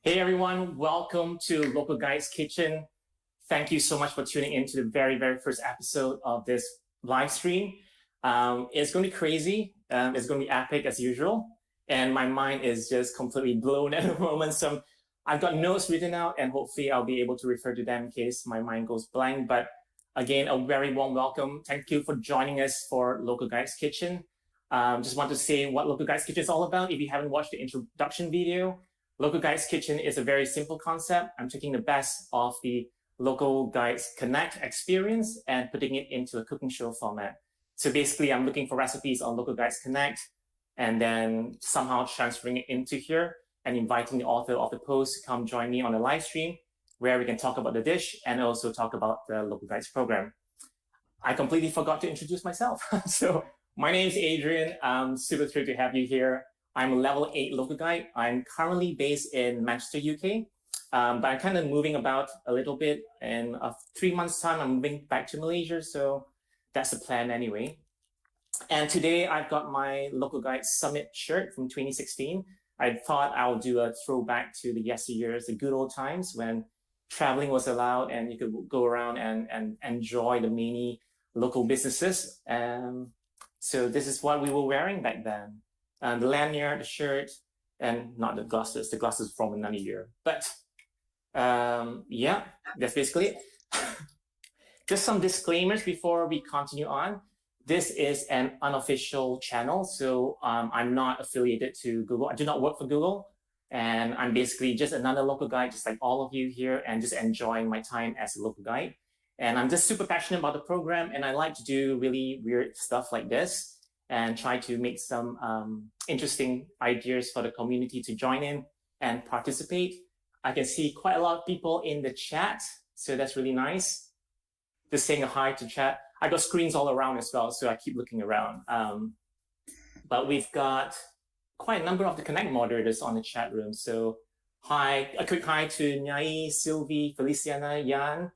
Hey everyone, welcome to Local Guides Kitchen. Thank you so much for tuning in to the very first episode of this live stream. It's going to be crazy. It's going to be epic as usual. And my mind is just completely blown at the moment. So I've got notes written out and hopefully I'll be able to refer to them in case my mind goes blank. But again, a very warm welcome. Thank you for joining us for Local Guides Kitchen. Just want to say what Local Guides Kitchen is all about. If you haven't watched the introduction video, Local Guides Kitchen is a very simple concept. I'm taking the best of the Local Guides Connect experience and putting it into a cooking show format. So basically, I'm looking for recipes on Local Guides Connect and then somehow transferring it into here and inviting the author of the post to come join me on a live stream where we can talk about the dish and also talk about the Local Guides program. I completely forgot to introduce myself. So my name is Adrian. I'm super thrilled to have you here. I'm a level 8 local guide. I'm currently based in Manchester, UK, but I'm kind of moving about a little bit. In 3 months' time, I'm moving back to Malaysia, so that's the plan anyway. And today I've got my Local Guide Summit shirt from 2016. I thought I'll do a throwback to the yesteryears, the good old times when traveling was allowed and you could go around and enjoy the many local businesses. So this is what we were wearing back then. The lanyard, the shirt, and not the glasses. The glasses from another year. But yeah, that's basically it. Just some disclaimers before we continue on. This is an unofficial channel, so I'm not affiliated to Google. I do not work for Google, and I'm basically just another local guide, just like all of you here, and just enjoying my time as a local guide. And I'm just super passionate about the program, and I like to do really weird stuff like this and try to make some interesting ideas for the community to join in and participate. I can see quite a lot of people in the chat, so that's really nice. Just saying a hi to chat. I got screens all around as well, so I keep looking around. But we've got quite a number of the Connect moderators on the chat room. So hi, a quick hi to Nyai, Sylvie, Feliciana, Jan.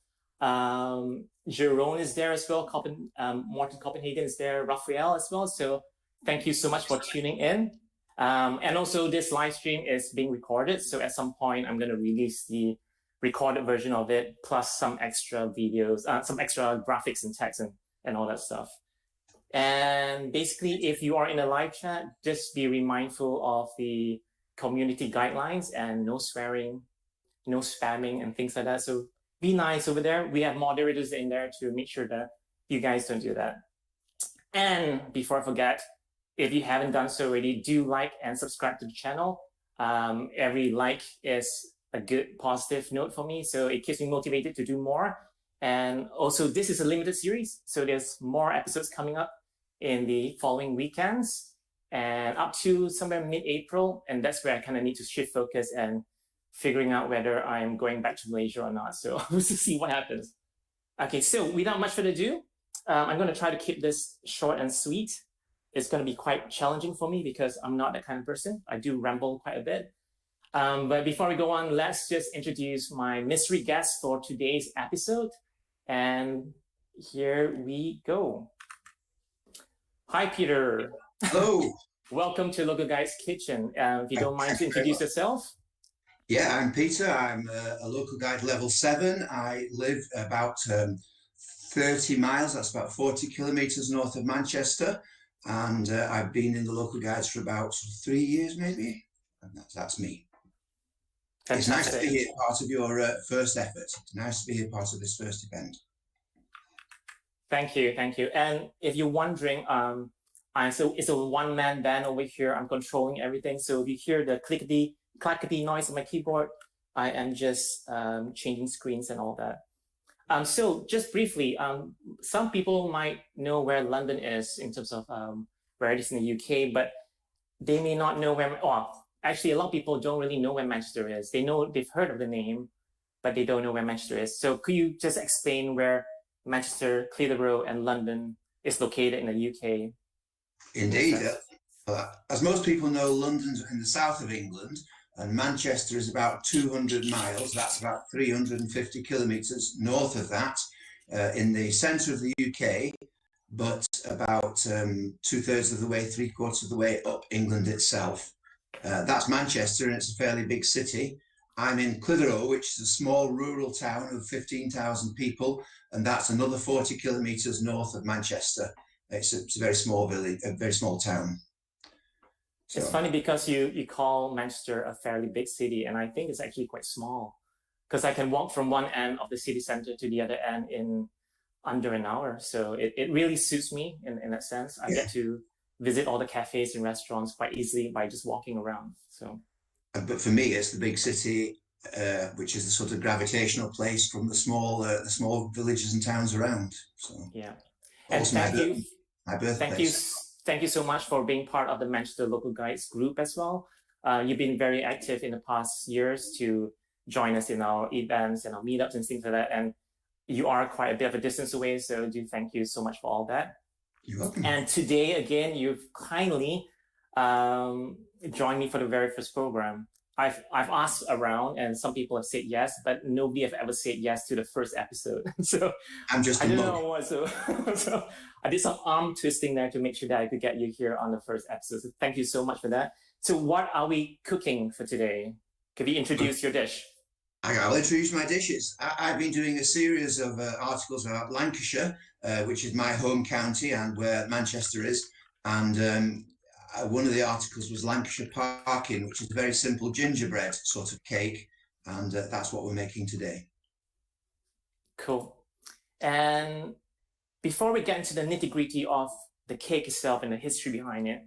Jerome is there as well. Martin Copenhagen is there. Raphael as well. So thank you so much for tuning in. And also this live stream is being recorded. So at some point, I'm going to release the recorded version of it, plus some extra videos, some extra graphics and text and all that stuff. And basically, if you are in a live chat, just be mindful of the community guidelines and no swearing, no spamming and things like that. So be nice over there. We have moderators in there to make sure that you guys don't do that. And before I forget, if you haven't done so already, do like and subscribe to the channel. Every like is a good positive note for me, so it keeps me motivated to do more. And also, this is a limited series, so there's more episodes coming up in the following weekends and up to somewhere mid-April. And that's where I kind of need to shift focus and figuring out whether I'm going back to Malaysia or not. So we'll see what happens. Okay, so without much further ado, I'm going to try to keep this short and sweet. It's going to be quite challenging for me because I'm not that kind of person. I do ramble quite a bit. But before we go on, let's just introduce my mystery guest for today's episode. And here we go. Hi, Peter. Hello. Welcome to Local Guides Kitchen. If you don't mind to introduce yourself. Yeah, I'm Peter. I'm a local guide level 7. I live about 30 miles, that's about 40 kilometers north of Manchester. And I've been in the local guides for about 3 years, maybe. And that's me. Fantastic. It's nice to be here, part of your first effort. It's nice to be here, part of this first event. Thank you, thank you. And if you're wondering, so it's a one-man band over here. I'm controlling everything. So if you hear the clackety noise on my keyboard, I am just changing screens and all that. So just briefly, some people might know where London is in terms of where it is in the UK, but they may not know where, actually a lot of people don't really know where Manchester is. They've heard of the name, but they don't know where Manchester is. So could you just explain where Manchester, Clitheroe, and London is located in the UK? Indeed. As most people know, London's in the south of England, and Manchester is about 200 miles. That's about 350 kilometers north of that, in the center of the UK, but about 2/3 of the way, 3/4 of the way up England itself. That's Manchester, and it's a fairly big city. I'm in Clitheroe, which is a small rural town of 15,000 people, and that's another 40 kilometres north of Manchester. It's a very small village, a very small town. It's funny because you call Manchester a fairly big city, and I think it's actually quite small because I can walk from one end of the city center to the other end in under an hour. So it really suits me in that sense. I get to visit all the cafes and restaurants quite easily by just walking around. So, but for me, it's the big city, which is the sort of gravitational place from the small villages and towns around. So yeah, and my birthplace. Thank you so much for being part of the Manchester Local Guides group as well. You've been very active in the past years to join us in our events and our meetups and things like that. And you are quite a bit of a distance away, so do thank you so much for all that. You're welcome. And today, again, you've kindly joined me for the very first program. I've asked around, and some people have said yes, but nobody have ever said yes to the first episode. So I don't know what. So I did some arm twisting there to make sure that I could get you here on the first episode. So thank you so much for that. So what are we cooking for today? Could you introduce your dish? I'll introduce my dishes. I've been doing a series of articles about Lancashire, which is my home county and where Manchester is. And one of the articles was Lancashire Parkin, which is a very simple gingerbread sort of cake. And that's what we're making today. Cool. And before we get into the nitty-gritty of the cake itself and the history behind it,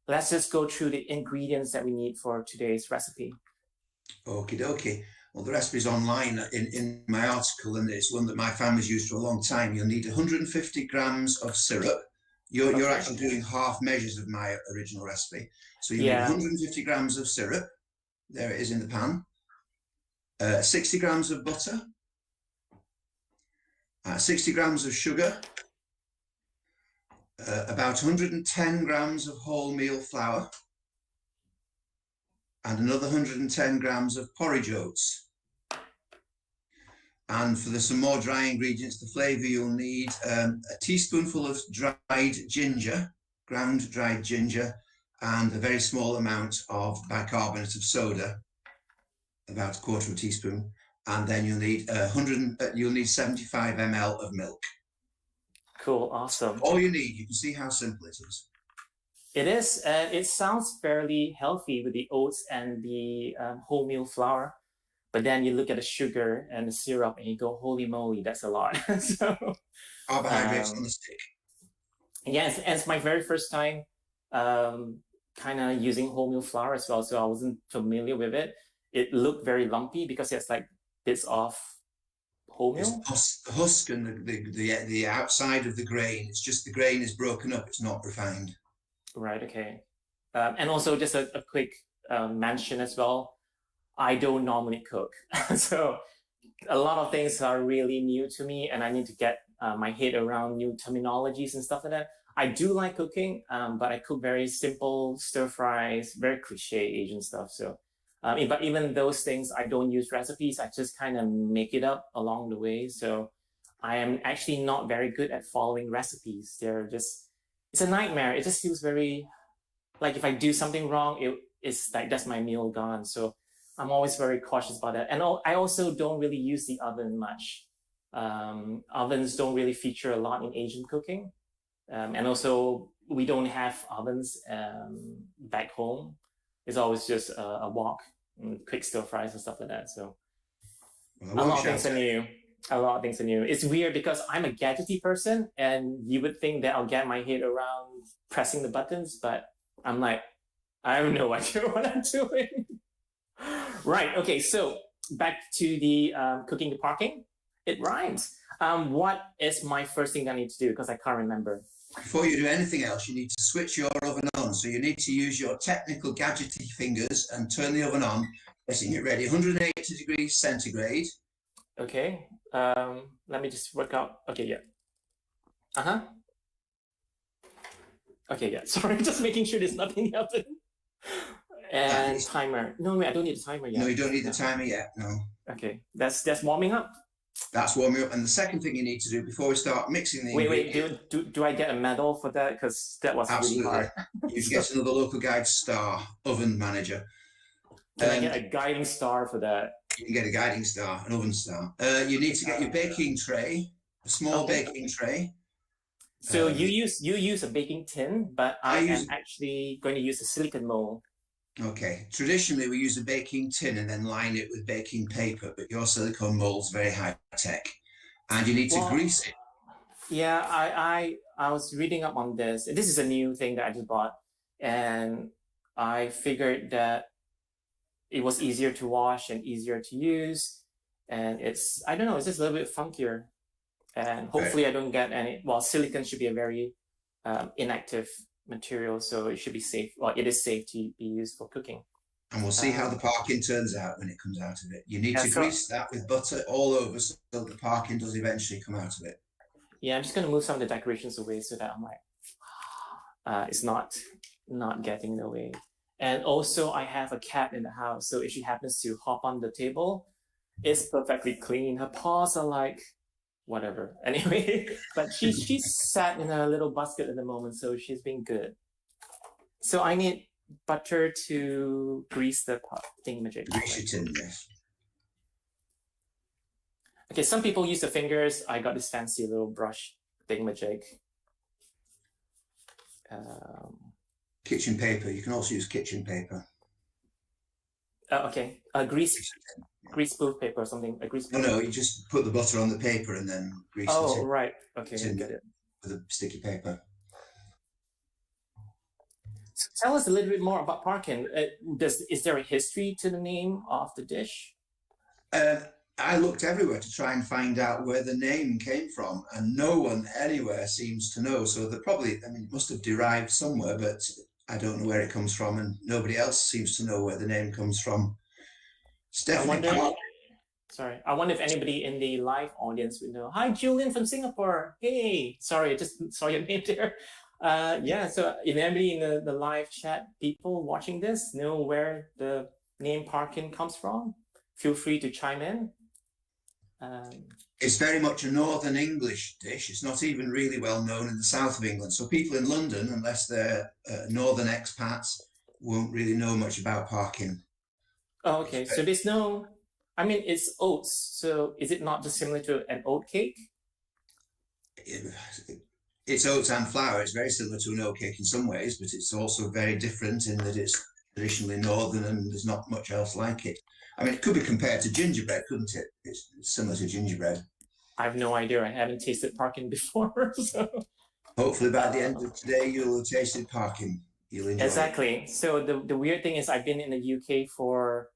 let's just go through the ingredients that we need for today's recipe. Okie dokie. Well, the recipe's online in my article, and it's one that my family's used for a long time. You'll need 150 grams of syrup. You're actually doing half measures of my original recipe. So you need 150 grams of syrup. There it is in the pan. 60 grams of butter. 60 grams of sugar. About 110 grams of wholemeal flour. And another 110 grams of porridge oats. And for some more dry ingredients, the flavour, you'll need a teaspoonful of dried ginger, ground dried ginger, and a very small amount of bicarbonate of soda, about a quarter of a teaspoon. And then you'll need 75 ml of milk. Cool, awesome. All you need. You can see how simple it is. It is. It sounds fairly healthy with the oats and the wholemeal flour, but then you look at the sugar and the syrup and you go, holy moly, that's a lot. So carbohydrates on the stick. Yes, and it's my very first time kind of using wholemeal flour as well, so I wasn't familiar with it. It looked very lumpy because it's like bits of wholemeal. It's the husk and the outside of the grain. It's just the grain is broken up. It's not refined. Right, okay. And also just a quick mention as well, I don't normally cook. So a lot of things are really new to me and I need to get my head around new terminologies and stuff like that. I do like cooking, but I cook very simple stir fries, very cliche Asian stuff. So, but even those things, I don't use recipes. I just kind of make it up along the way. So I am actually not very good at following recipes. It's a nightmare. It just feels very, like if I do something wrong, it's like that's my meal gone. So I'm always very cautious about that. And I also don't really use the oven much. Ovens don't really feature a lot in Asian cooking. And also we don't have ovens back home. It's always just a wok, and quick stir fries and stuff like that. So a lot of things are new. It's weird because I'm a gadgety person and you would think that I'll get my head around pressing the buttons, but I'm like, I have no idea what I'm doing. Right, okay, so back to the cooking the parking. It rhymes. What is my first thing I need to do? Because I can't remember. Before you do anything else, you need to switch your oven on. So you need to use your technical gadgety fingers and turn the oven on, getting it ready. 180 degrees centigrade. Okay, let me just work out. Okay, yeah. Okay, yeah, sorry, just making sure there's nothing happening. And timer. No, I don't need the timer yet. No, you don't need the timer yet, no. Okay, that's warming up. That's warming up. And the second thing you need to do before we start mixing the ingredients... Wait, do I get a medal for that? Because that was absolutely really hard. You get another Local Guide Star Oven Manager. Can I get a guiding star for that? You can get a guiding star, an oven star. You need to get your baking tray, a small baking tray. So you use a baking tin, but I am use actually going to use a silicone mold. Okay. Traditionally, we use a baking tin and then line it with baking paper, but your silicone mold's very high tech, and you need to grease it. Yeah, I was reading up on this. This is a new thing that I just bought, and I figured that it was easier to wash and easier to use, and it's, I don't know, it's just a little bit funkier, and hopefully I don't get any. Well, silicone should be a very inactive material, so it should be safe. Well, it is safe to be used for cooking. And we'll see how the parkin turns out when it comes out of it. You need to grease that with butter all over so the parkin does eventually come out of it. Yeah, I'm just going to move some of the decorations away so that I'm like, it's not getting in the way. And also, I have a cat in the house, so if she happens to hop on the table, it's perfectly clean. Her paws are like, whatever. Anyway, but she's sat in a little basket at the moment, so she's been good. So I need butter to grease the thingamajig. Grease it in, yes. Okay, some people use the fingers. I got this fancy little brush thingamajig. Kitchen paper. You can also use kitchen paper. Okay, grease proof paper or something. A grease paper. No, you just put the butter on the paper and then grease it. Oh, right. Okay, I get it. With a sticky paper. So tell us a little bit more about Parkin. Is there a history to the name of the dish? I looked everywhere to try and find out where the name came from, and no one anywhere seems to know. So they probably, it must have derived somewhere, but I don't know where it comes from, and nobody else seems to know where the name comes from. I wonder if anybody in the live audience would know. Hi, Julian from Singapore. Hey, sorry, I just saw your name there. Yeah, so if anybody in the live chat, people watching this, know where the name Parkin comes from, feel free to chime in. It's very much a Northern English dish. It's not even really well known in the south of England. So people in London, unless they're Northern expats, won't really know much about Parkin. Oh, okay. So there's no, it's oats. So is it not just similar to an oat cake? It's oats and flour. It's very similar to an oat cake in some ways, but it's also very different in that it's traditionally Northern and there's not much else like it. It could be compared to gingerbread, couldn't it? It's similar to gingerbread. I have no idea. I haven't tasted Parkin before. So hopefully by the end of today, you'll have tasted Parkin. You'll enjoy it. So the weird thing is I've been in the UK for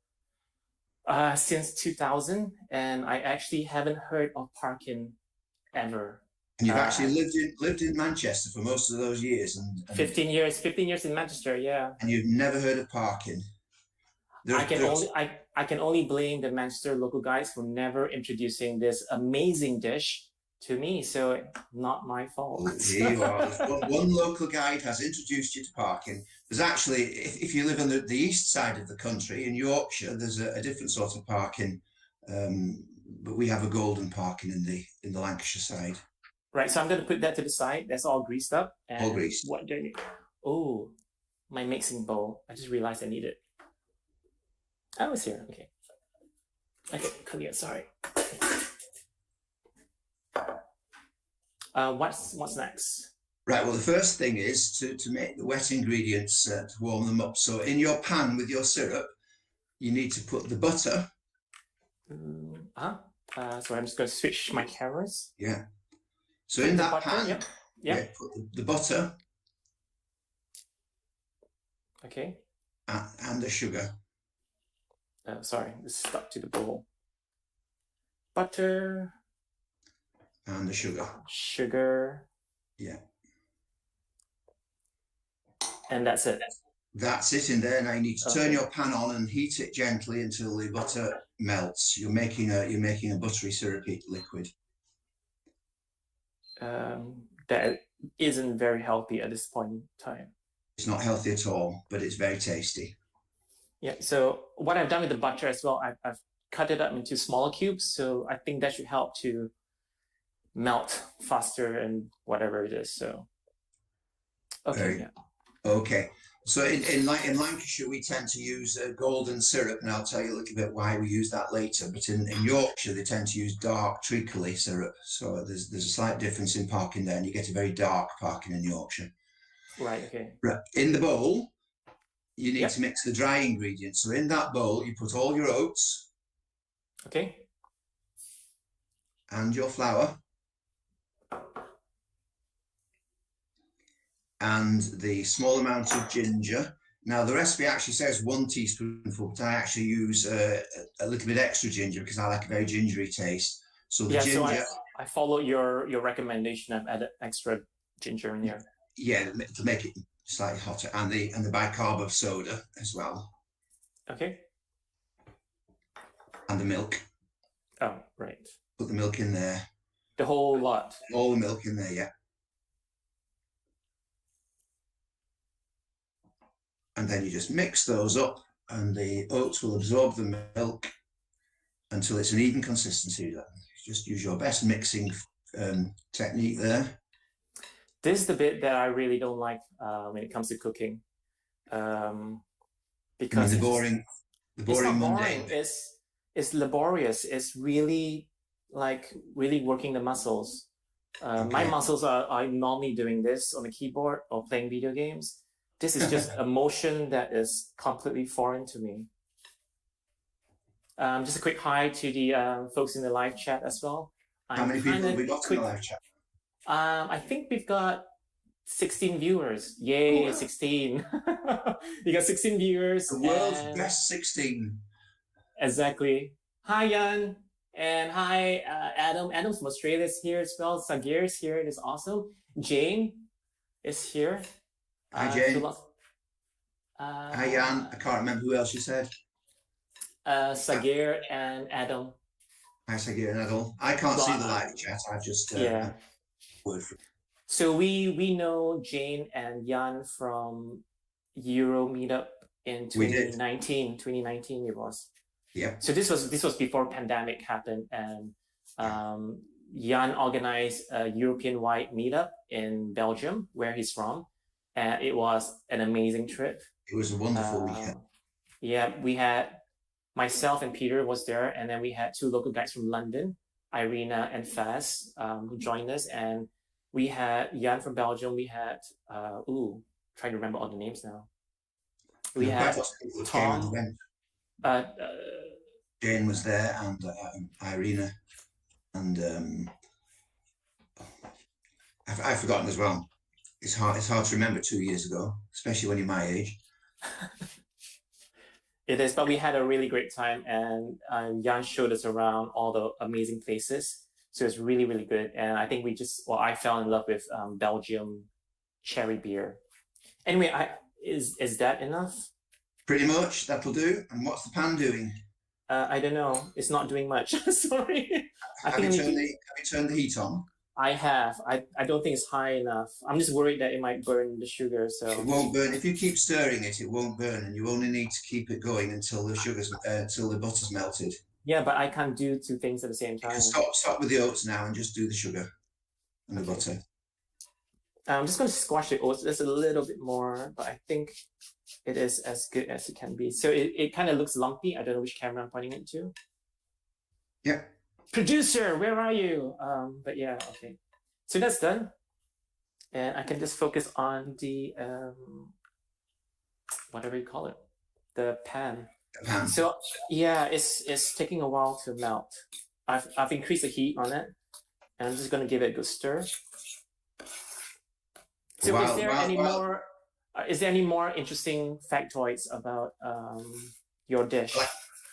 since 2000, and I actually haven't heard of Parkin ever. And you've actually lived in Manchester for most of those years. And 15 years in Manchester, yeah. And you've never heard of Parkin. I can only blame the Manchester local guys for never introducing this amazing dish to me. So not my fault. Here you are. One local guide has introduced you to Parkin. There's actually, if you live on the east side of the country in Yorkshire, there's a different sort of Parkin, but we have a golden Parkin in the Lancashire side. Right. So I'm going to put that to the side. That's all greased up. And all greased. What do I need? Oh, my mixing bowl. I just realized I need it. Oh, it's here. Okay. Okay, clear. Sorry. What's next? Right. Well, the first thing is to make the wet ingredients to warm them up. So in your pan with your syrup, you need to put the butter. So I'm just going to switch my cameras. Yeah. So in that pan, put the butter. Okay. And the sugar. Sorry, this stuck to the bowl. Butter. And the sugar. Sugar. Yeah. And that's it. That's it in there. Now you need to turn your pan on and heat it gently until the butter melts. You're making a buttery syrupy liquid. That isn't very healthy at this point in time. It's not healthy at all, but it's very tasty. Yeah, so what I've done with the butter as well, I've cut it up into smaller cubes. So I think that should help to melt faster and whatever it is. So, okay. Okay. So in Lancashire, we tend to use golden syrup, and I'll tell you a little bit why we use that later. But in Yorkshire, they tend to use dark treacle syrup. So there's a slight difference in Parkin there, and you get a very dark Parkin in Yorkshire. Right. Okay. Right. In the bowl, you need Yep. to mix the dry ingredients. So in that bowl, you put all your oats Okay. and your flour and the small amount of ginger. Now, the recipe actually says 1 teaspoonful, but I actually use a little bit extra ginger because I like a very gingery taste. So the ginger... So I followed your recommendation. I've added extra ginger in there. Yeah, to make it slightly hotter, and the bicarb of soda as well. Okay. And the milk. Oh, right. Put the milk in there. The whole lot. All the milk in there, yeah. And then you just mix those up, and the oats will absorb the milk until it's an even consistency. Just use your best mixing technique there. This is the bit that I really don't like when it comes to cooking, because the boring, it's not mundane. boring. It's laborious. It's really really working the muscles. My muscles are normally doing this on the keyboard or playing video games. This is just a motion that is completely foreign to me. Just a quick hi to the folks in the live chat as well. How many people have we got in the live chat? I think we've got 16 viewers. Yay, 16. You got 16 viewers. The world's best 16. Exactly. Hi, Jan. And hi, Adam. Adam from Australia is here as well. Sagir is here. It is awesome. Jane is here. Hi, Jane. Hi, Jan. I can't remember who else you said. Sagir and Adam. Hi, Sagir and Adam. I can't see the live chat. I've just... word for it. So we know Jane and Jan from Euro Meetup in 2019. 2019 it was. Yeah. So this was before pandemic happened, and Jan organized a European-wide meetup in Belgium, where he's from, and it was an amazing trip. It was a wonderful weekend. Yeah, we had myself and Peter was there, and then we had 2 local guides from London, Irina and Faz, who joined us, and we had Jan from Belgium. We had trying to remember all the names now. We had Tom. Jane was there, and Irina, and I've forgotten as well. It's hard to remember 2 years ago, especially when you're my age. It is, but we had a really great time, and Jan showed us around all the amazing places. So it's really, really good. And I think I fell in love with Belgium cherry beer. Anyway, is that enough? Pretty much, that'll do. And what's the pan doing? I don't know. It's not doing much. Sorry. Have you turned the heat on? I have. I don't think it's high enough. I'm just worried that it might burn the sugar. So it won't burn. If you keep stirring it, it won't burn, and you only need to keep it going until the butter's melted. Yeah, but I can't do 2 things at the same time. Stop with the oats now and just do the sugar and the butter. I'm just going to squash the oats just a little bit more, but I think it is as good as it can be. So it kind of looks lumpy. I don't know which camera I'm pointing it to. Yeah. Producer, where are you? But yeah, okay. So that's done. And I can just focus on the, whatever you call it, the pan. So yeah, it's taking a while to melt. I've increased the heat on it, and I'm just going to give it a good stir. So is there any more interesting factoids about your dish?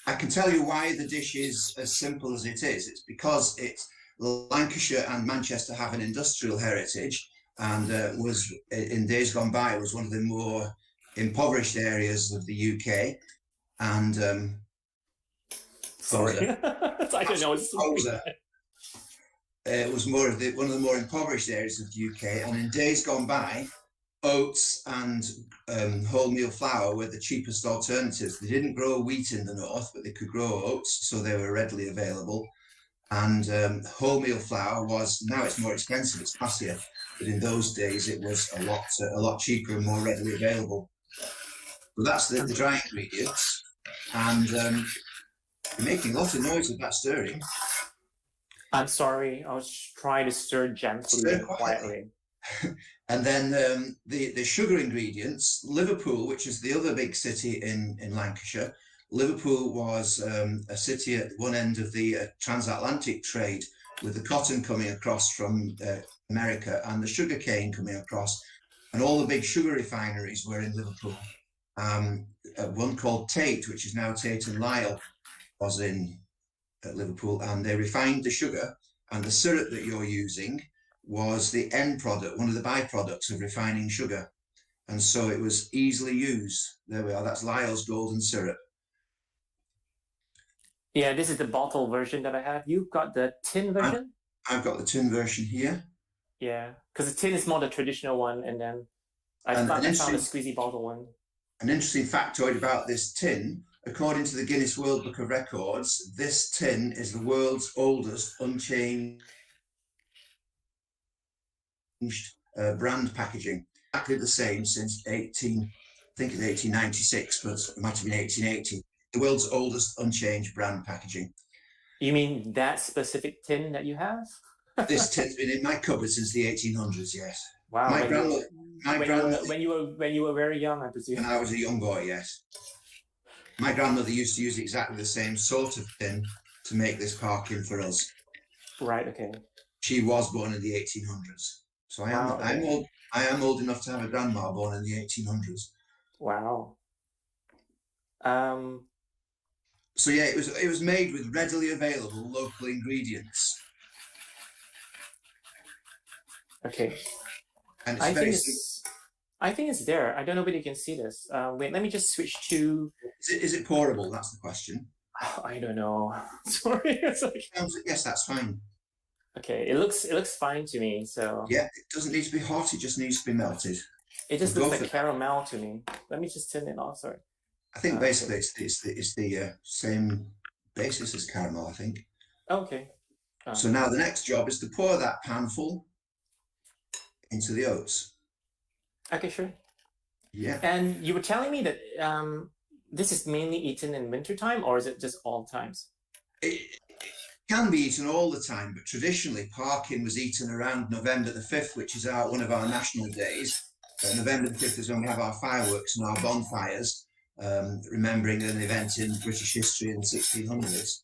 I can tell you why the dish is as simple as it is. It's because Lancashire and Manchester have an industrial heritage, and was in days gone by was one of the more impoverished areas of the UK. And sorry, I don't know. It was one of the more impoverished areas of the UK, and in days gone by, oats and wholemeal flour were the cheapest alternatives. They didn't grow wheat in the north, but they could grow oats, so they were readily available. And wholemeal flour now it's more expensive, it's fancier, but in those days it was a lot cheaper and more readily available. So that's the dry ingredients. And you're making a lot of noise with that stirring. I'm sorry, I was trying to stir gently and quietly. And then the sugar ingredients, Liverpool, which is the other big city in Lancashire. Liverpool was a city at one end of the transatlantic trade, with the cotton coming across from America and the sugar cane coming across. And all the big sugar refineries were in Liverpool. One called Tate, which is now Tate and Lyle, was at Liverpool, and they refined the sugar, and the syrup that you're using was the end product, one of the byproducts of refining sugar. And so it was easily used. There we are, that's Lyle's golden syrup. Yeah, this is the bottle version that I have. You've got the tin version? I've got the tin version here. Yeah, because the tin is more the traditional one, and then I found a squeezy bottle one. An interesting factoid about this tin, according to the Guinness World Book of Records, this tin is the world's oldest unchanged brand packaging. Exactly the same since 1896, but it might have been 1880. The world's oldest unchanged brand packaging. You mean that specific tin that you have? This tin's been in my cupboard since the 1800s, yes. Wow. When you were very young, I presume. When I was a young boy, yes. My grandmother used to use exactly the same sort of tin to make this Parkin for us. Right, okay. She was born in the 1800s. So I am old enough to have a grandma born in the 1800s. Wow. So yeah, it was made with readily available local ingredients. Okay. And I think it's there. I don't know whether you can see this. Wait, let me just switch to. Is it pourable? That's the question. I don't know. Sorry. It's like... Yes, that's fine. Okay, it looks fine to me. So yeah, it doesn't need to be hot. It just needs to be melted. It just looks like caramel to me. Let me just turn it off. Sorry. I think basically it's the same basis as caramel, I think. Okay. So now the next job is to pour that pan full into the oats. Okay, sure. Yeah. And you were telling me that this is mainly eaten in wintertime, or is it just all times? It can be eaten all the time, but traditionally Parkin was eaten around November the 5th, which is one of our national days. November the 5th is when we have our fireworks and our bonfires. Remembering an event in British history in the 1600s.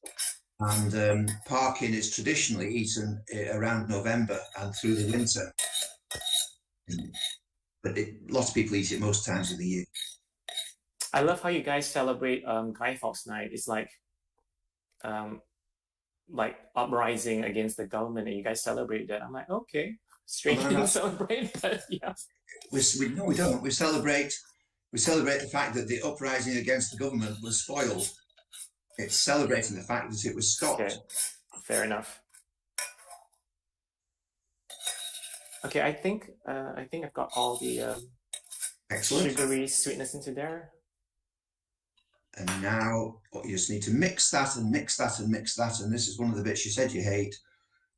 And Parkin is traditionally eaten around November and through the winter. But lots of people eat it most times of the year. I love how you guys celebrate Guy Fawkes Night. It's like uprising against the government, and you guys celebrate that. I'm like, okay, strange thing to celebrate, but yeah. No, we don't. We celebrate the fact that the uprising against the government was foiled. It's celebrating the fact that it was stopped. Okay. Fair enough. Okay, I think I've got all the sugary sweetness into there. And now you just need to mix that and mix that and mix that. And this is one of the bits you said you hate,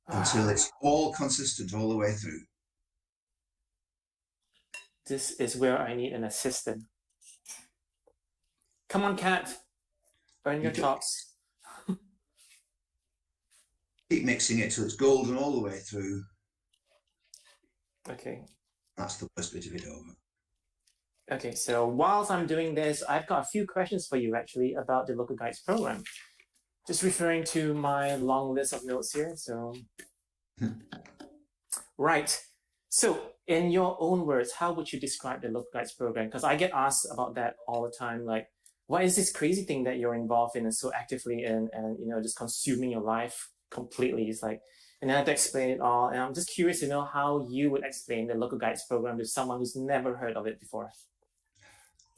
until it's all consistent all the way through. This is where I need an assistant. Come on, cat. Earn your chops. Keep mixing it till it's golden all the way through. Okay. That's the worst bit of it over. Okay, so whilst I'm doing this, I've got a few questions for you actually about the Local Guides program. Just referring to my long list of notes here. So, right. So, in your own words, how would you describe the Local Guides program? Because I get asked about that all the time. Like, what is this crazy thing that you're involved in and so actively in, and just consuming your life completely? It's like, and I have to explain it all. And I'm just curious to know how you would explain the Local Guides program to someone who's never heard of it before.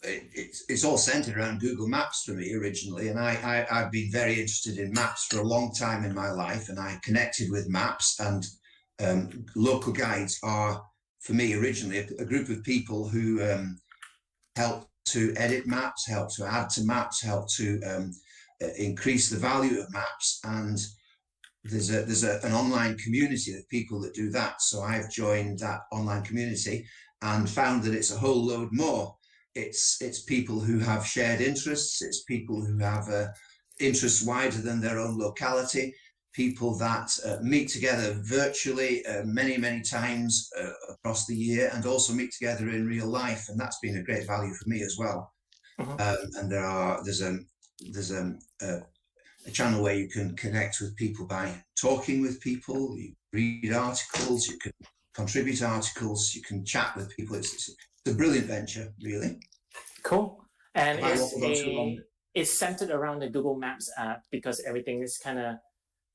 It's all centered around Google Maps for me originally, and I've been very interested in maps for a long time in my life, and I connected with maps, and local guides are, for me originally, a group of people who help to edit maps, help to add to maps, help to increase the value of maps, and there's an online community of people that do that. So I've joined that online community and found that it's a whole load more. It's people who have shared interests. It's people who have interests wider than their own locality. People that meet together virtually many times across the year, and also meet together in real life, and that's been a great value for me as well. And there's a channel where you can connect with people by talking with people. You read articles, you can contribute articles, you can chat with people. It's a brilliant venture, really. Cool. And Have it's centered around the Google Maps app because everything is kind of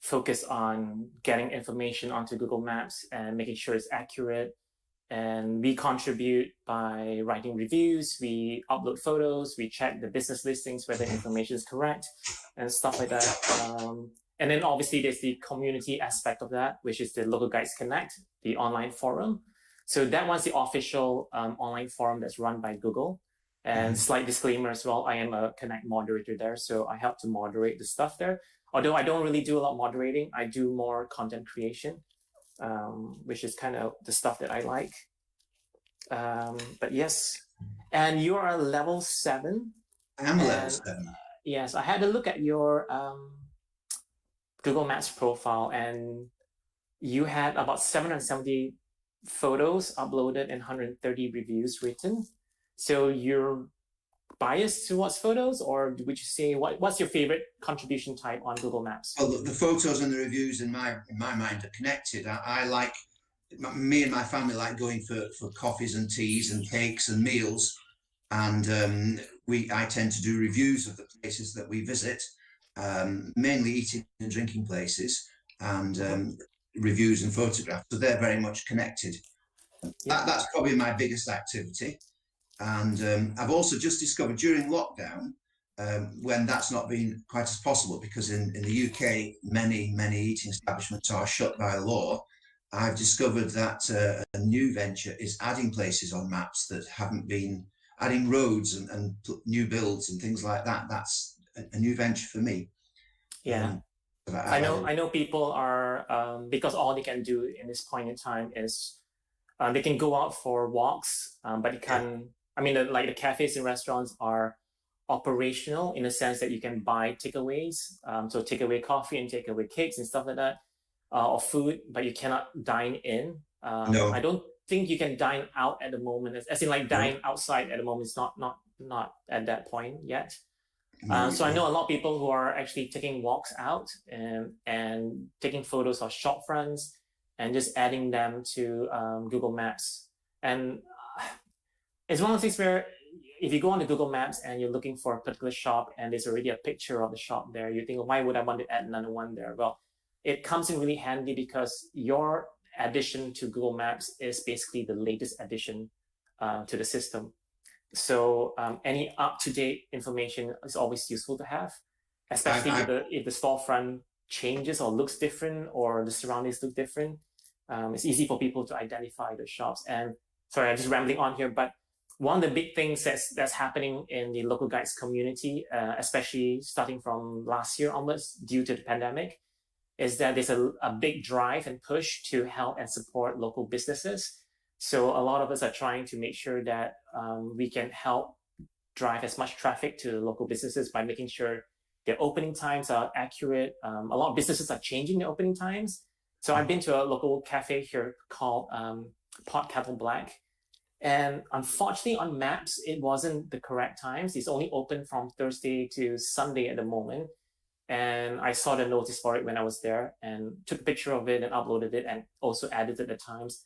focused on getting information onto Google Maps and making sure it's accurate. And we contribute by writing reviews, we upload photos, we check the business listings whether information is correct and stuff like that. And then obviously there's the community aspect of that, which is the Local Guides Connect, the online forum. So that one's the official online forum that's run by Google. And slight disclaimer as well, I am a Connect moderator there, so I help to moderate the stuff there. Although I don't really do a lot of moderating, I do more content creation, which is kind of the stuff that I like. But yes, and you are a level 7. I am a level 7. Yes, I had a look at your Google Maps profile, and you had about 770 photos uploaded and 130 reviews written. So you're biased towards photos, or would you say what's your favorite contribution type on Google Maps? Well, the photos and the reviews in my mind are connected. I like, me and my family like going for coffees and teas and cakes and meals, and I tend to do reviews of the places that we visit, mainly eating and drinking places, and reviews and photographs. So they're very much connected. That's probably my biggest activity. And I've also just discovered during lockdown, when that's not been quite as possible, because in the UK, many eating establishments are shut by law. I've discovered that a new venture is adding places on maps that haven't been, adding roads and new builds and things like that. That's a new venture for me. Yeah. I know people are, because all they can do in this point in time is they can go out for walks, but you can, I mean, like the cafes and restaurants are operational in the sense that you can buy takeaways, so takeaway coffee and takeaway cakes and stuff like that, or food, but you cannot dine in. No. I don't think you can dine out at the moment, as in like dine outside at the moment. It's not at that point yet. So I know a lot of people who are actually taking walks out and taking photos of shop fronts and just adding them to Google Maps. And it's one of those things where if you go on the Google Maps and you're looking for a particular shop and there's already a picture of the shop there, you think, why would I want to add another one there? Well, it comes in really handy because your addition to Google Maps is basically the latest addition to the system. So any up-to-date information is always useful to have, especially if the storefront changes or looks different or the surroundings look different. It's easy for people to identify the shops. And sorry, I'm just rambling on here, but one of the big things that's happening in the local guides community, especially starting from last year onwards due to the pandemic, is that there's a big drive and push to help and support local businesses. So a lot of us are trying to make sure that we can help drive as much traffic to local businesses by making sure their opening times are accurate. A lot of businesses are changing their opening times. So I've been to a local cafe here called Pot Kettle Black. And unfortunately on maps, it wasn't the correct times. It's only open from Thursday to Sunday at the moment. And I saw the notice for it when I was there and took a picture of it and uploaded it and also added the times.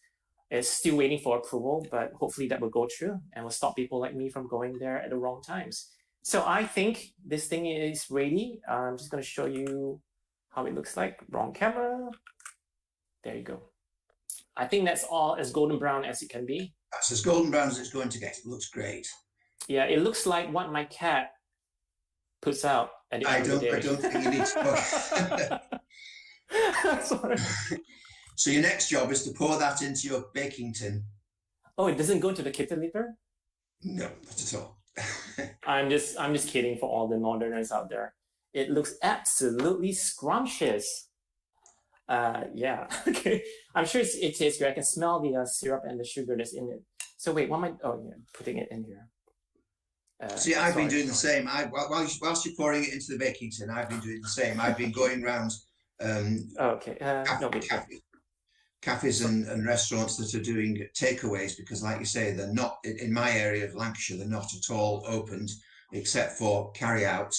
It's still waiting for approval, but hopefully that will go through and will stop people like me from going there at the wrong times. So I think this thing is ready. I'm just going to show you how it looks like. Wrong camera. There you go. I think that's all as golden brown as it can be. That's as golden brown as it's going to get. It looks great. Yeah, it looks like what my cat puts out at the end of the day. I don't think you need to put. Sorry. So your next job is to pour that into your baking tin. Oh, it doesn't go to the kitchen later? No, not at all. I'm just kidding for all the northerners out there. It looks absolutely scrumptious. Yeah, okay. I'm sure it tastes great. I can smell the syrup and the sugar that's in it. So wait, what am I? Oh yeah, putting it in here. See, I've been doing the same. Whilst you're pouring it into the baking tin, I've been doing the same. I've been going round Okay. No, wait. cafes and restaurants that are doing takeaways, because like you say, they're not in my area of Lancashire, they're not at all opened except for carry out.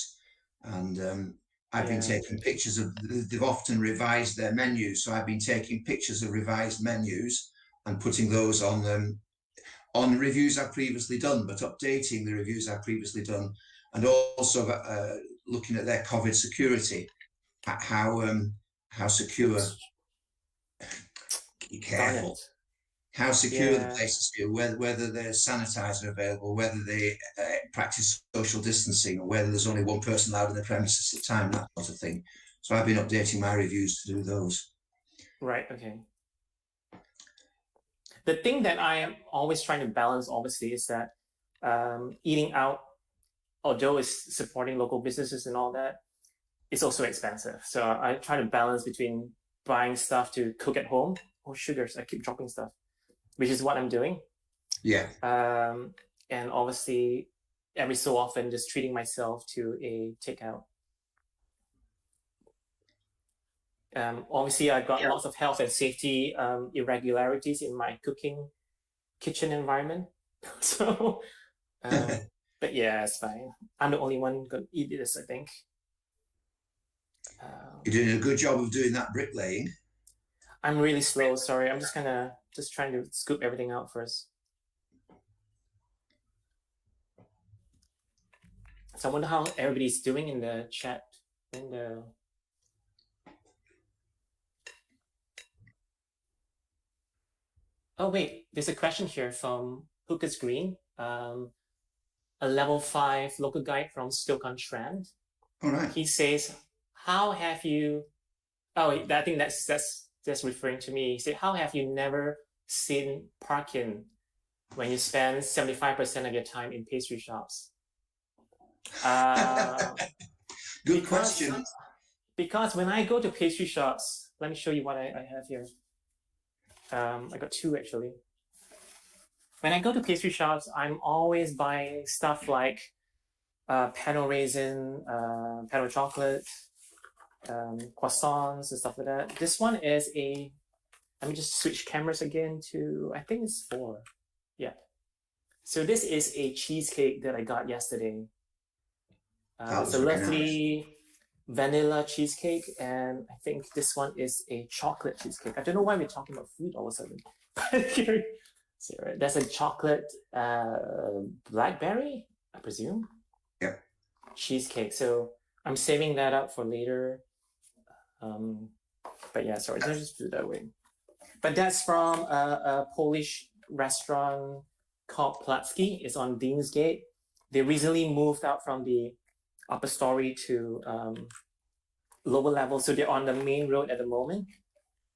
And I've been Yeah. taking pictures of, they've often revised their menus, so I've been taking pictures of revised menus and putting those on reviews I've previously done, but updating the reviews I've previously done, and also looking at their COVID security, how secure, be careful, how secure the places feel, whether there's sanitizer available, whether they practice social distancing, or whether there's only one person allowed in the premises at a time, that sort of thing. So I've been updating my reviews to do those. Right. Okay. The thing that I am always trying to balance, obviously, is that eating out, although it's supporting local businesses and all that, it's also expensive. So I try to balance between buying stuff to cook at home. Oh, sugars! I keep dropping stuff, which is what I'm doing. Yeah. And obviously, every so often, just treating myself to a takeout. Obviously, I've got lots of health and safety irregularities in my kitchen environment. So, but yeah, it's fine. I'm the only one going to eat this, I think. You're doing a good job of doing that bricklaying. I'm really slow. Sorry, I'm just trying to scoop everything out first. So I wonder how everybody's doing in the chat window. Oh wait, there's a question here from Lucas Green, a level 5 local guide from Stoke-on-Trent. All right. He says, "How have you?" Oh, I think that's referring to me. He said, "How have you never seen Parkin when you spend 75% of your time in pastry shops?" Good question. Because when I go to pastry shops, let me show you what I have here. I got two actually. When I go to pastry shops, I'm always buying stuff like panel raisin, panel chocolate, croissants and stuff like that. This one is let me just switch cameras again to, I think it's 4. Yeah. So this is a cheesecake that I got yesterday. It's a lovely vanilla cheesecake, and I think this one is a chocolate cheesecake. I don't know why we're talking about food all of a sudden. So that's a chocolate blackberry, I presume. Yeah. Cheesecake. So I'm saving that up for later. But yeah, sorry, let's just do it that way. But that's from a Polish restaurant called Platzki. It's on Deansgate. They recently moved out from the upper story to lower level, so they're on the main road at the moment.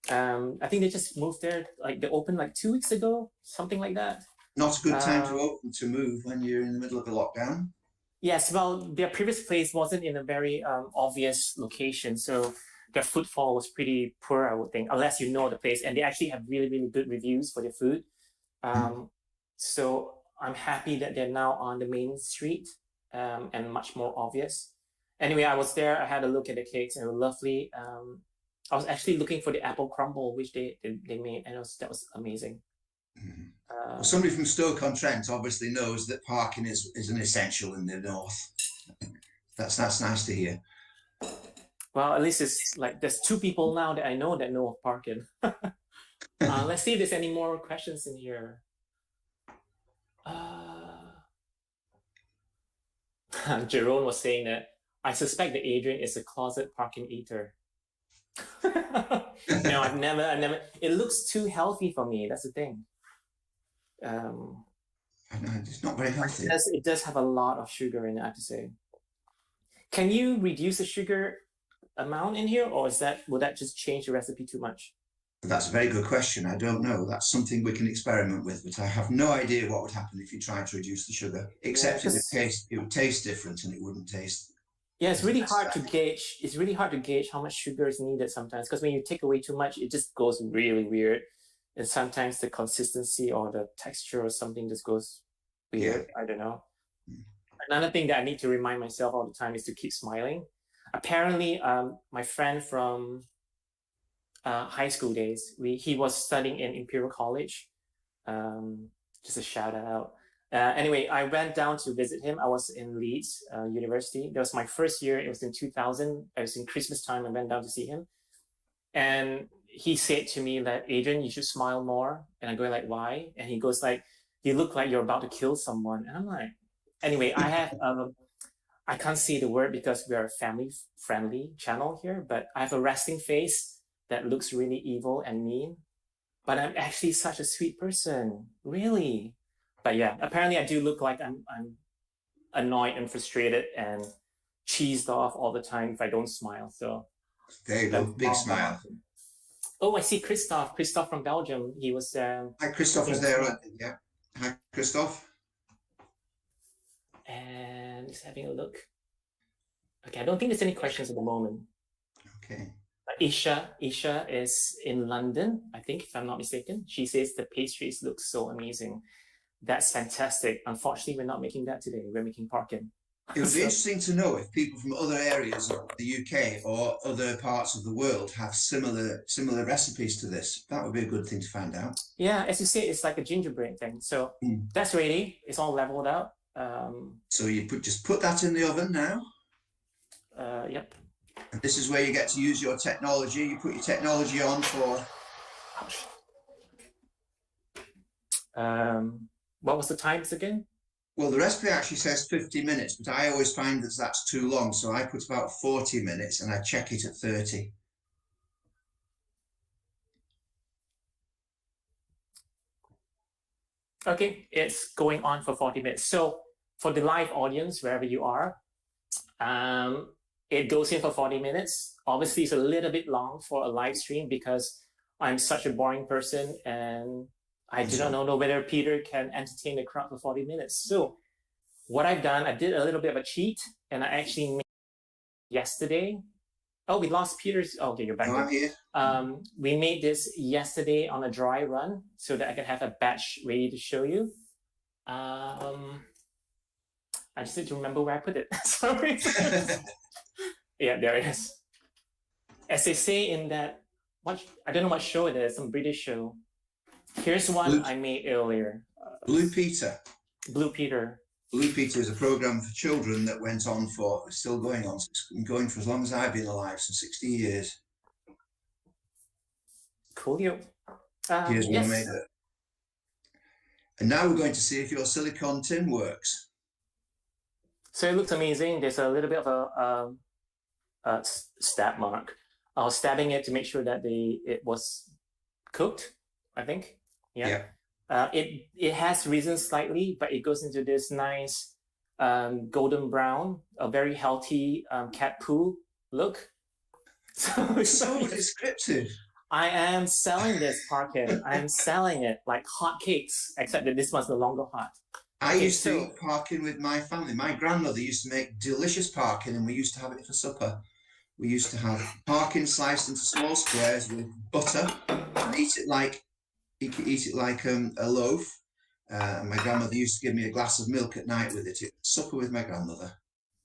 I think they just moved there, like they opened like 2 weeks ago, something like that. Not a good time to move when you're in the middle of a lockdown. Yes, well, their previous place wasn't in a very obvious location, so their footfall was pretty poor, I would think, unless you know the place. And they actually have really, really good reviews for their food. So I'm happy that they're now on the main street and much more obvious. Anyway, I was there. I had a look at the cakes, and they were lovely. I was actually looking for the apple crumble, which they made, and that was amazing. Well, somebody from Stoke-on-Trent obviously knows that parking is an essential in the north. That's nice to hear. Well, at least it's like there's 2 people now that I know that know of Parkin. Let's see if there's any more questions in here. Jerome was saying that I suspect that Adrian is a closet Parkin eater. No, I've never. It looks too healthy for me. That's the thing. I know, it's not very healthy. It does have a lot of sugar in it, I have to say. Can you reduce the sugar amount in here, or will that just change the recipe too much? That's a very good question. I don't know. That's something we can experiment with, but I have no idea what would happen if you tried to reduce the sugar, except it would taste different, and it wouldn't taste. Yeah, it's really hard to gauge. It's really hard to gauge how much sugar is needed sometimes, because when you take away too much, it just goes really weird. And sometimes the consistency or the texture or something just goes weird. Yeah. I don't know. Another thing that I need to remind myself all the time is to keep smiling. Apparently, my friend from high school days, he was studying in Imperial College. Just a shout out. Anyway, I went down to visit him. I was in Leeds University. That was my first year. It was in 2000. I was in Christmas time. I went down to see him. And he said to me that, Adrian, you should smile more. And I go like, why? And he goes like, you look like you're about to kill someone. And I'm like, anyway, I have, I can't say the word because we are a family friendly channel here, but I have a resting face that looks really evil and mean. But I'm actually such a sweet person, really. But yeah, apparently I do look like I'm annoyed and frustrated and cheesed off all the time if I don't smile. So there you go, big smile. Oh, I see Christoph. Christoph from Belgium. He was Hi, Christoph is there. Yeah. Hi, Christoph. And just having a look. Okay, I don't think there's any questions at the moment. Okay. Isha is in London, I think, if I'm not mistaken. She says the pastries look so amazing. That's fantastic. Unfortunately, we're not making that today. We're making Parkin. It would be interesting to know if people from other areas of the UK or other parts of the world have similar recipes to this. That would be a good thing to find out. Yeah, as you say, it's like a gingerbread thing. So that's ready. It's all leveled out. So you just put that in the oven now. Yep. And this is where you get to use your technology. You put your technology on for. What was the times again? Well, the recipe actually says 50 minutes, but I always find that that's too long. So I put about 40 minutes and I check it at 30. Okay, it's going on for 40 minutes. So for the live audience, wherever you are, it goes in for 40 minutes. Obviously, it's a little bit long for a live stream because I'm such a boring person and I do not know whether Peter can entertain the crowd for 40 minutes. So what I've done, I did a little bit of a cheat and I actually made yesterday. Oh, we lost Peter's. Oh, okay, you're back. No, I'm here. We made this yesterday on a dry run so that I can have a batch ready to show you. I just need to remember where I put it. Sorry. Yeah, there it is. As they say in that, I don't know what show it is, some British show. Here's one I made earlier. Blue Peter. Blue Peter. Blue Peter is a program for children that went on for, still going on. It's been going for as long as I've been alive, so 60 years. Coolio. Here's one I made it. And now we're going to see if your silicone tin works. So it looks amazing. There's a little bit of a stab mark. I was stabbing it to make sure that it was cooked, I think. Yeah. It has risen slightly, but it goes into this nice golden brown, a very healthy cat poo look. So descriptive. I am selling this Parkin. I am selling it like hotcakes, except that this one's no longer hot. I used to eat Parkin with my family. My grandmother used to make delicious Parkin, and we used to have it for supper. We used to have Parkin sliced into small squares with butter and eat it like a loaf. My grandmother used to give me a glass of milk at night with it. Supper with my grandmother.